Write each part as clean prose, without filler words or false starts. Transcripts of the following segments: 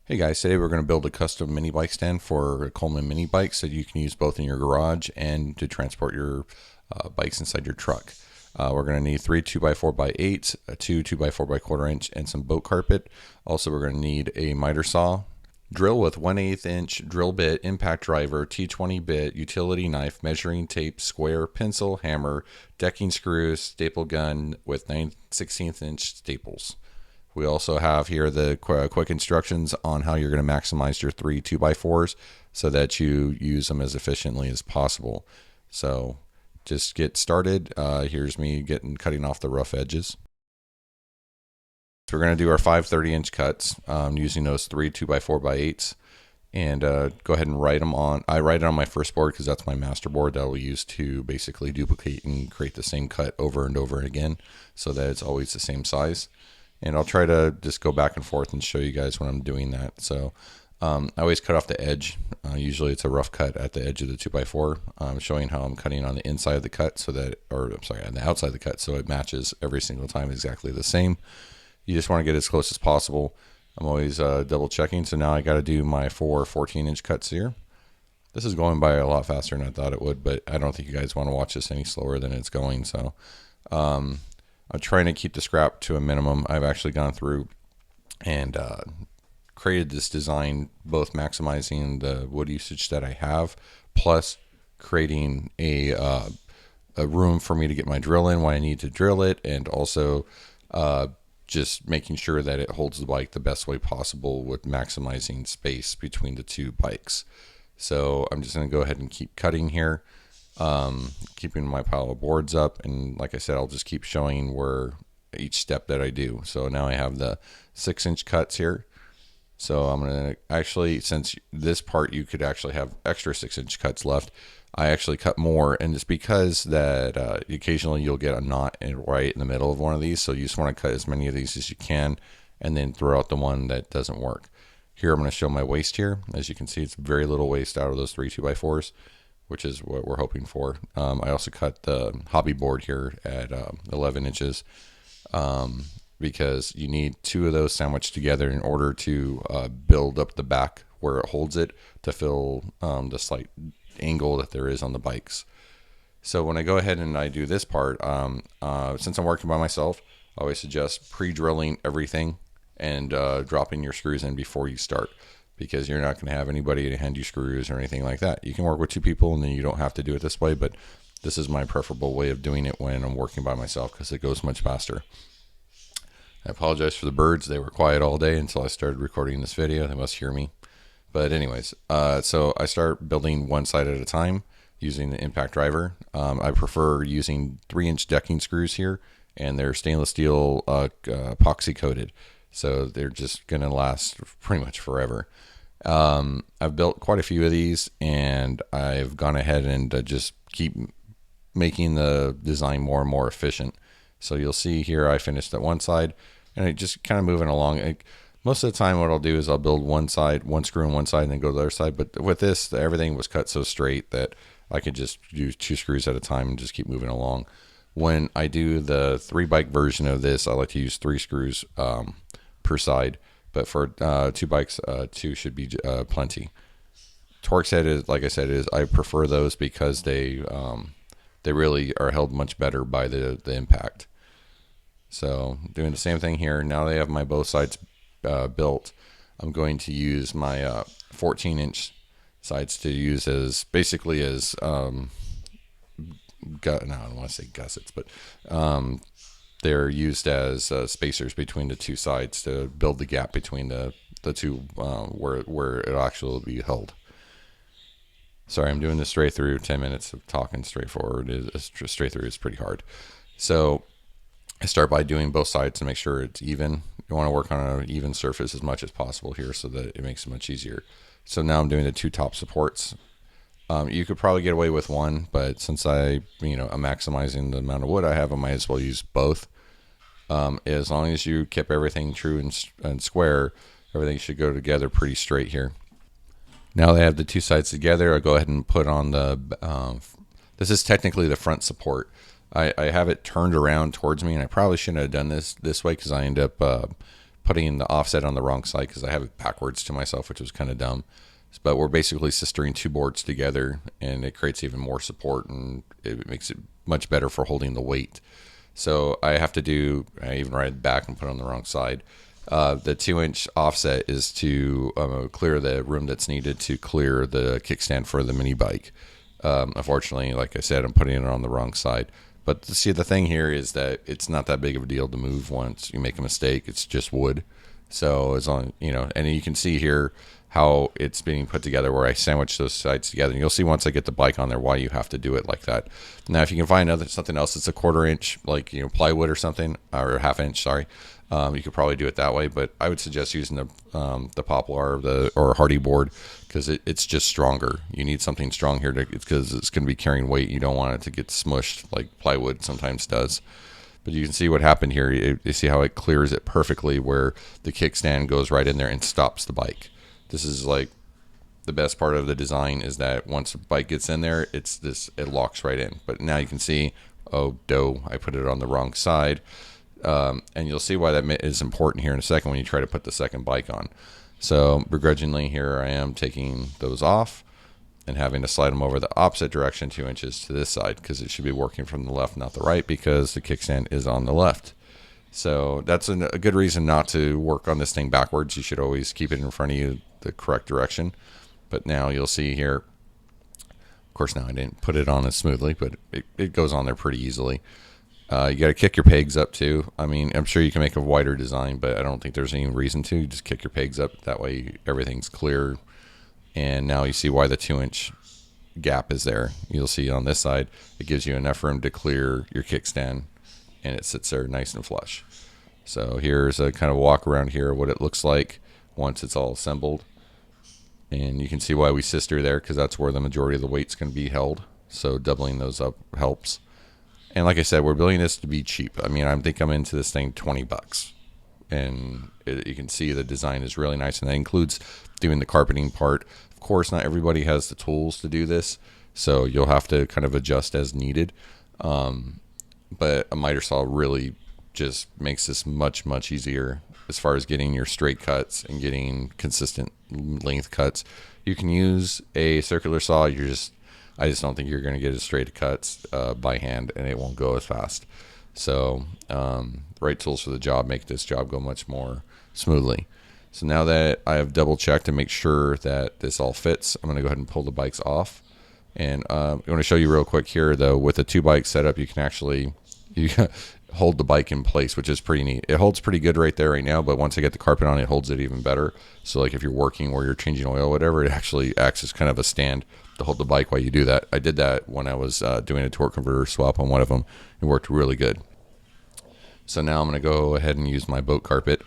Hey guys, today we're going to build a custom mini bike stand for a Coleman mini bike so you can use both in your garage and to transport your bikes inside your truck. We're going to need three 2x4x8s, two 2x4x1/4 inch, and some boat carpet. Also, we're going to need a miter saw, drill with 1/8 inch drill bit, impact driver, T20 bit, utility knife, measuring tape, square, pencil, hammer, decking screws, staple gun with 9/16 inch staples. We also have here the quick instructions on how you're going to maximize your three 2x4s so that you use them as efficiently as possible. So just get started. Here's me cutting off the rough edges. So we're going to do our 5/30 inch cuts using those three 2x4x8s, and go ahead and write them on. I write it on my first board because that's my master board that we'll use to basically duplicate and create the same cut over and over again so that it's always the same size. And I'll try to just go back and forth and show you guys when I'm doing that. So I always cut off the edge. Usually it's a rough cut at the edge of the 2x4, showing how I'm cutting on the inside of the cut so that, or I'm sorry, on the outside of the cut so it matches every single time exactly the same. You just want to get as close as possible. I'm always double checking. So now I got to do my 14-inch cuts here. This is going by a lot faster than I thought it would, but I don't think you guys want to watch this any slower than it's going. So I'm trying to keep the scrap to a minimum. I've actually gone through and created this design, both maximizing the wood usage that I have, plus creating a room for me to get my drill in when I need to drill it, and also just making sure that it holds the bike the best way possible with maximizing space between the two bikes. So I'm just going to go ahead and keep cutting here. Keeping my pile of boards up, and like I said, I'll just keep showing where each step that I do. So now I have the 6-inch cuts here. So I'm gonna actually, since this part you could actually have extra 6-inch cuts left, I actually cut more, and it's because that occasionally you'll get a knot right in the middle of one of these, so you just want to cut as many of these as you can and then throw out the one that doesn't work. Here I'm going to show my waste here. As you can see, it's very little waste out of those three 2x4s, which is what we're hoping for. I also cut the hobby board here at 11 inches because you need two of those sandwiched together in order to build up the back where it holds it to fill the slight angle that there is on the bikes. So when I go ahead and I do this part, since I'm working by myself, I always suggest pre-drilling everything and dropping your screws in before you start, because you're not going to have anybody to hand you screws or anything like that. You can work with two people and then you don't have to do it this way, but this is my preferable way of doing it when I'm working by myself because it goes much faster. I apologize for the birds. They were quiet all day until I started recording this video. They must hear me. But anyways, so I start building one side at a time using the impact driver. I prefer using 3-inch decking screws here, and they're stainless steel epoxy coated. So they're just going to last pretty much forever. I've built quite a few of these, and I've gone ahead and just keep making the design more and more efficient. So you'll see here I finished that one side, and it just kind of moving along. Most of the time what I'll do is I'll build one side, one screw on one side, and then go to the other side. But with this, everything was cut so straight that I could just do 2 screws at a time and just keep moving along. When I do the 3-bike version of this, I like to use 3 screws per side, but for 2 bikes, 2 should be plenty. Torx head is, like I said, I prefer those because they really are held much better by the impact. So doing the same thing here. Now they have my both sides built. I'm going to use my 14-inch sides to use as basically as no, I don't want to say gussets, but they're used as spacers between the two sides to build the gap between the two where it actually will be held. Sorry, I'm doing this straight through. 10 minutes of talking straightforward straight through is pretty hard. So I start by doing both sides to make sure it's even. You want to work on an even surface as much as possible here so that it makes it much easier. So now I'm doing the 2 top supports. You could probably get away with one, but since I'm maximizing the amount of wood I have, I might as well use both. As long as you keep everything true and square, everything should go together pretty straight here. Now that I have the 2 sides together, I'll go ahead and put on the, this is technically the front support. I have it turned around towards me, and I probably shouldn't have done this way because I end up putting the offset on the wrong side because I have it backwards to myself, which was kind of dumb. But we're basically sistering two boards together, and it creates even more support, and it makes it much better for holding the weight. So I even ride it back and put it on the wrong side. The 2-inch offset is to clear the room that's needed to clear the kickstand for the mini bike. Unfortunately, like I said, I'm putting it on the wrong side. But see, the thing here is that it's not that big of a deal to move once you make a mistake. It's just wood. So as long, and you can see here how it's being put together where I sandwich those sides together. And you'll see once I get the bike on there why you have to do it like that. Now, if you can find something else that's a 1/4 inch, like plywood or something, or 1/2 inch, sorry, you could probably do it that way. But I would suggest using the poplar or hardy board because it's just stronger. You need something strong here because it's going to be carrying weight. You don't want it to get smushed like plywood sometimes does. But you can see what happened here. You see how it clears it perfectly where the kickstand goes right in there and stops the bike. This is like the best part of the design is that once the bike gets in there, it locks right in. But now you can see, I put it on the wrong side. And you'll see why that is important here in a second when you try to put the second bike on. So begrudgingly, here I am taking those off and having to slide them over the opposite direction 2 inches to this side because it should be working from the left, not the right, because the kickstand is on the left. So that's a good reason not to work on this thing backwards. You should always keep it in front of you the correct direction. But now you'll see here, of course now I didn't put it on as smoothly, but it goes on there pretty easily. You got to kick your pegs up too. I mean, I'm sure you can make a wider design, but I don't think there's any reason to. You just kick your pegs up. That way everything's clear. And now you see why the 2-inch gap is there. You'll see on this side, it gives you enough room to clear your kickstand, and it sits there nice and flush. So here's a kind of walk around here of what it looks like once it's all assembled. And you can see why we sister there because that's where the majority of the weight's going to be held. So doubling those up helps. And like I said, we're building this to be cheap. I mean, I think I'm into this thing $20. And you can see the design is really nice. And that includes doing the carpeting part. Of course, not everybody has the tools to do this. So you'll have to kind of adjust as needed. But a miter saw really just makes this much, much easier as far as getting your straight cuts and getting consistent length cuts. You can use a circular saw. I just don't think you're going to get as straight cuts by hand, and it won't go as fast. So the right tools for the job make this job go much more smoothly. So now that I have double checked to make sure that this all fits, I'm going to go ahead and pull the bikes off. And I'm going to show you real quick here, though, with a 2-bike setup, you can actually hold the bike in place, which is pretty neat. It holds pretty good right there right now, but once I get the carpet on, it holds it even better. So like if you're working or you're changing oil, whatever, it actually acts as kind of a stand to hold the bike while you do that. I did that when I was doing a torque converter swap on one of them. It worked really good. So now I'm going to go ahead and use my boat carpet.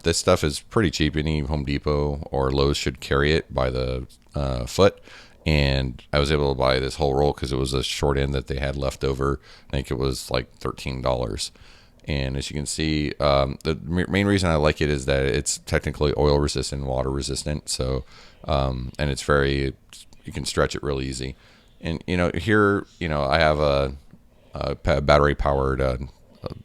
This stuff is pretty cheap. Any Home Depot or Lowe's should carry it by the foot. And I was able to buy this whole roll because it was a short end that they had left over. I think it was like $13. And as you can see, the main reason I like it is that it's technically oil resistant and water resistant. So, and it's you can stretch it really easy. And, here, I have a battery powered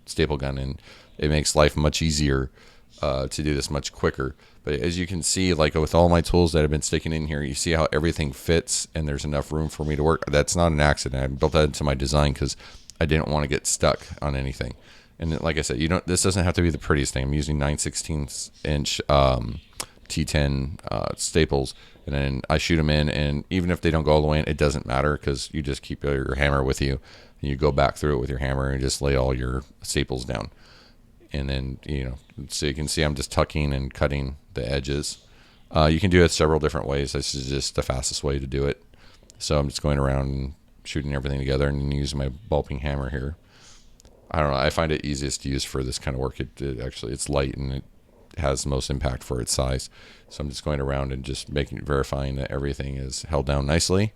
staple gun, and it makes life much easier to do this much quicker. But as you can see, like with all my tools that have been sticking in here, you see how everything fits and there's enough room for me to work. That's not an accident. I built that into my design because I didn't want to get stuck on anything. And like I said, this doesn't have to be the prettiest thing. I'm using 9/16 inch T10 staples, and then I shoot them in. And even if they don't go all the way in, it doesn't matter because you just keep your hammer with you, and you go back through it with your hammer and just lay all your staples down. And then, so you can see I'm just tucking and cutting the edges. You can do it several different ways. This is just the fastest way to do it. So I'm just going around and shooting everything together and using my bulbing hammer here. I don't know. I find it easiest to use for this kind of work. It's light and it has the most impact for its size. So I'm just going around and just verifying that everything is held down nicely.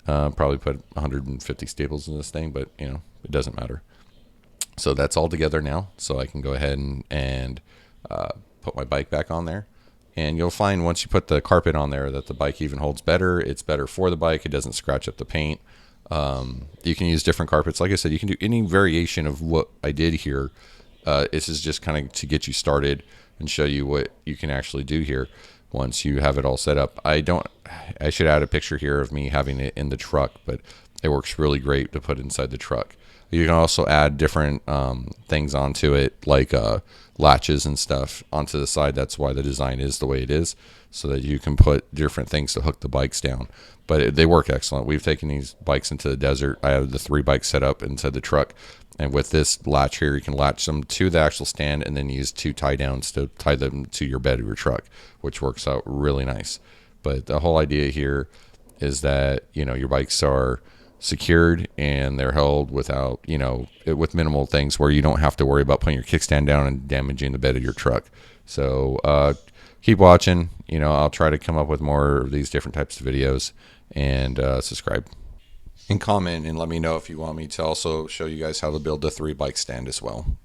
Probably put 150 staples in this thing, but it doesn't matter. So that's all together now. So I can go ahead and put my bike back on there. And you'll find once you put the carpet on there that the bike even holds better. It's better for the bike. It doesn't scratch up the paint. You can use different carpets. Like I said, you can do any variation of what I did here This is just kind of to get you started and show you what you can actually do here once you have it all set up. I should add a picture here of me having it in the truck, but it works really great to put inside the truck. You can also add different things onto it, like latches and stuff onto the side. That's why the design is the way it is, so that you can put different things to hook the bikes down. But they work excellent. We've taken these bikes into the desert. I have the 3 bikes set up inside the truck, and with this latch here, you can latch them to the actual stand and then use 2 tie downs to tie them to your bed of your truck, which works out really nice. But the whole idea here is that, you know, your bikes are secured and they're held without, you know, with minimal things where you don't have to worry about putting your kickstand down and damaging the bed of your truck. So keep watching. You know, I'll try to come up with more of these different types of videos, and subscribe and comment and let me know if you want me to also show you guys how to build a 3 bike stand as well.